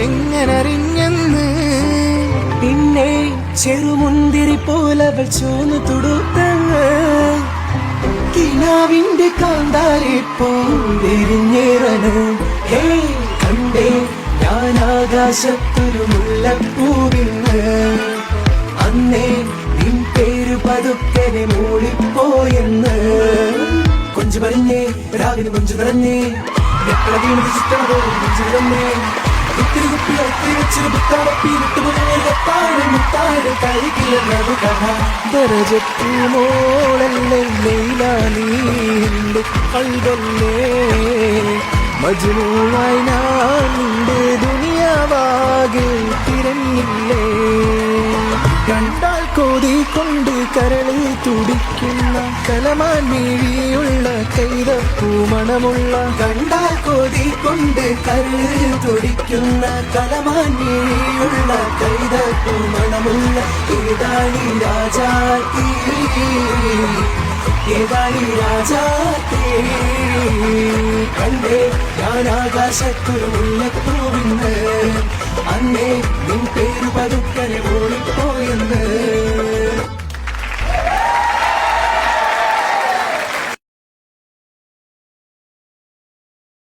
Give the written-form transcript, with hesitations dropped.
എങ്ങനറിഞ്ഞെന്ന്. പിന്നെ ചെറുമുന്തിരി പോലവൾ ചോന്നു തുടുത്തങ്ങ് കിനാവിന്റെ കാന്താരെ പോരിഞ്ഞേറന്. ഹേ കണ്ടേ ഞാൻ ആകാശത്തൊരു മുല്ലപ്പൂവിന്ന്. അന്നേ നിൻ പേര് പതുക്കനെ മൂളിപ്പോയെന്ന്. കൊഞ്ചു പറഞ്ഞേ രാവിലെ കൊഞ്ചു പറഞ്ഞേ എത്ര വീണത് ചുറ്റണതോ കൊഞ്ചു പറഞ്ഞേ. ഒത്തിരി കുപ്പി ഒത്തിരി വെച്ചൊരു പുത്താടപ്പി വിട്ടുപോയി കഴിക്കില്ലെന്നത് കഥ. ദരജപ്പൂ മോളല്ലേ ലൈലാനീന്റെ കൽവല്ലേ. മജ്നൂനായി ഞാൻ നിന്റെ ദുനിയാവാകെ തിരഞ്ഞില്ലേ. കണ്ടാൽ കൊതി കൊണ്ട് കരളിൽ തുടിക്കുന്ന കലമാൻ മിഴിയുള്ള കൈതപ്പൂ മണമുള്ള. കണ്ടാൽ കൊതി കൊണ്ട് കരളിൽ തുടിക്കുന്ന കലമാൻ മിഴിയുള്ള കൈതപ്പൂ മണമുള്ള. ഏതാണി രാജാത്തി ഏതാണി രാജാത്തി. കണ്ടേ ഞാൻ ആകാശത്തൊരു മുല്ലപ്പൂവിന്ന്. അന്നേ നിൻ പേര് പതുക്കനെ ഓടിപ്പോയെന്ന്.